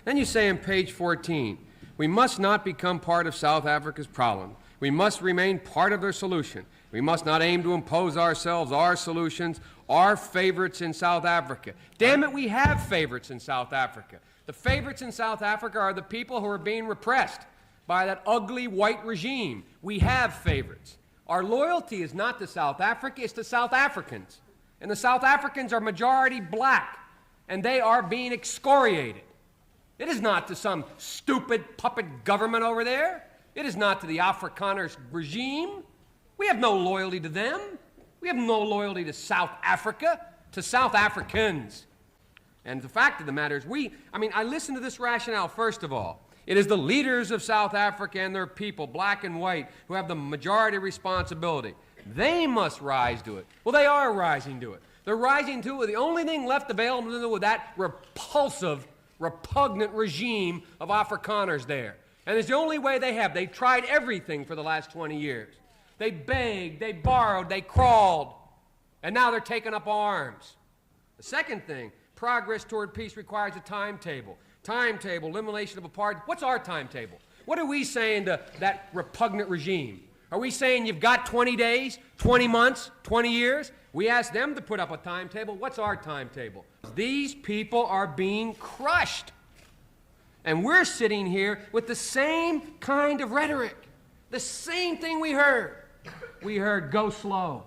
Then you say on page 14, we must not become part of South Africa's problem. We must remain part of their solution. We must not aim to impose ourselves, our solutions, our favorites in South Africa. Damn it, we have favorites in South Africa. The favorites in South Africa are the people who are being repressed by that ugly white regime. We have favorites. Our loyalty is not to South Africa, it's to South Africans. And the South Africans are majority black, and they are being excoriated. It is not to some stupid puppet government over there. It is not to the Afrikaner regime. We have no loyalty to them. We have no loyalty to South Africa, to South Africans. And the fact of the matter is I listen to this rationale first of all. It is the leaders of South Africa and their people, black and white, who have the majority responsibility. They must rise to it. Well, they are rising to it. They're rising to it. The only thing left available to them with that repulsive, repugnant regime of Afrikaners there. And it's the only way they have. They've tried everything for the last 20 years. They begged, they borrowed, they crawled, and now they're taking up arms. The second thing, progress toward peace requires a timetable. Timetable, elimination of apartheid. What's our timetable? What are we saying to that repugnant regime? Are we saying you've got 20 days, 20 months, 20 years? We ask them to put up a timetable. What's our timetable? These people are being crushed. And we're sitting here with the same kind of rhetoric. The same thing we heard. We heard go slow.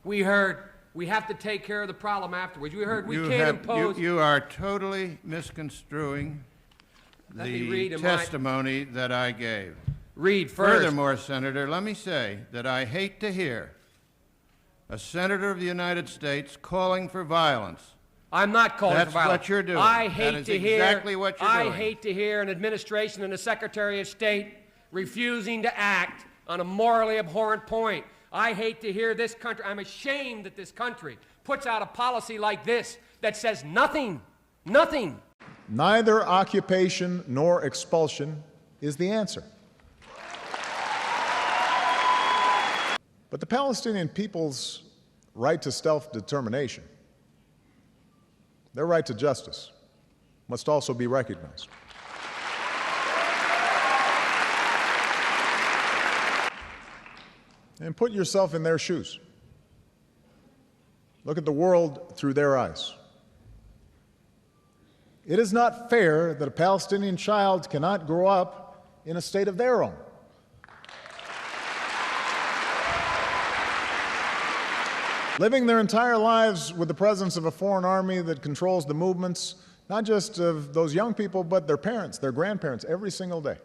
We heard we have to take care of the problem afterwards. We heard we can't impose. You are totally misconstruing the testimony that I gave. Read first. Furthermore, Senator, let me say that I hate to hear a senator of the United States calling for violence. I'm not calling for violence. That's what you're doing. I hate to hear exactly what you're doing. I hate to hear an administration and a Secretary of State refusing to act on a morally abhorrent point. I hate to hear this country. I'm ashamed that this country puts out a policy like this that says nothing, nothing. Neither occupation nor expulsion is the answer. But the Palestinian people's right to self-determination, their right to justice, must also be recognized. And put yourself in their shoes. Look at the world through their eyes. It is not fair that a Palestinian child cannot grow up in a state of their own. Living their entire lives with the presence of a foreign army that controls the movements, not just of those young people, but their parents, their grandparents, every single day.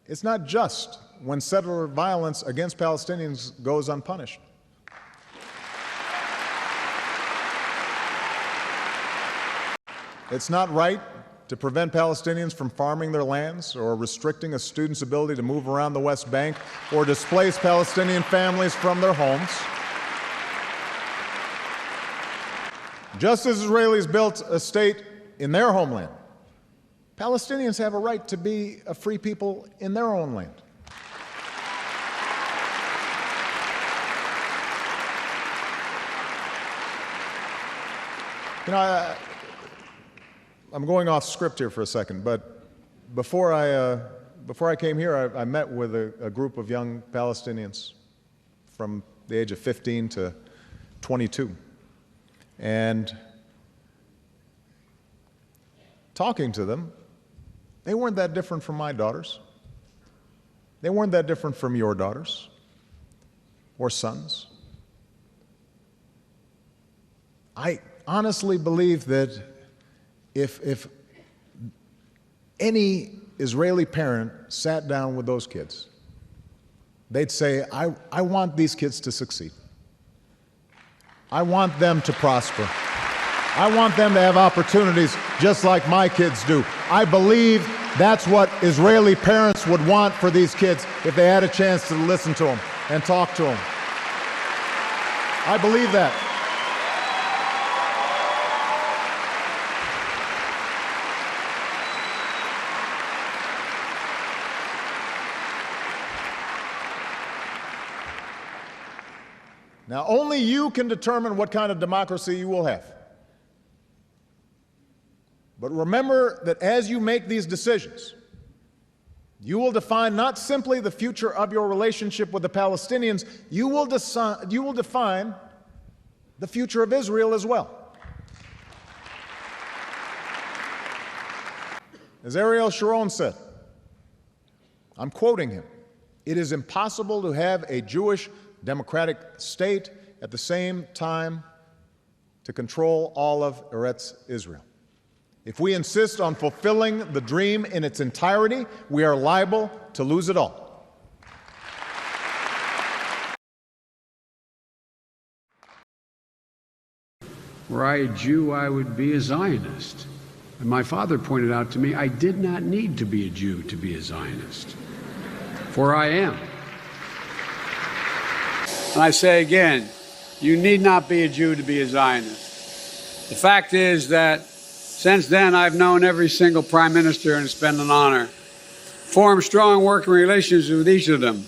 It's not just when settler violence against Palestinians goes unpunished. It's not right to prevent Palestinians from farming their lands or restricting a student's ability to move around the West Bank or displace Palestinian families from their homes. Just as Israelis built a state in their homeland, Palestinians have a right to be a free people in their own land. You know, I'm going off script here for a second, but before I came here, I met with a group of young Palestinians from the age of 15 to 22. And talking to them, they weren't that different from my daughters. They weren't that different from your daughters or sons. I honestly believe that if any Israeli parent sat down with those kids, they'd say, I want these kids to succeed. I want them to prosper. I want them to have opportunities just like my kids do. I believe that's what Israeli parents would want for these kids if they had a chance to listen to them and talk to them. I believe that. Now, only you can determine what kind of democracy you will have. But remember that as you make these decisions, you will define not simply the future of your relationship with the Palestinians, you will define the future of Israel as well. As Ariel Sharon said, I'm quoting him, "It is impossible to have a Jewish democratic state at the same time to control all of Eretz Israel. If we insist on fulfilling the dream in its entirety, we are liable to lose it all." Were I a Jew, I would be a Zionist. And my father pointed out to me, I did not need to be a Jew to be a Zionist, for I am. And I say again, you need not be a Jew to be a Zionist. The fact is that since then, I've known every single prime minister, and it's been an honor. Formed strong working relations with each of them.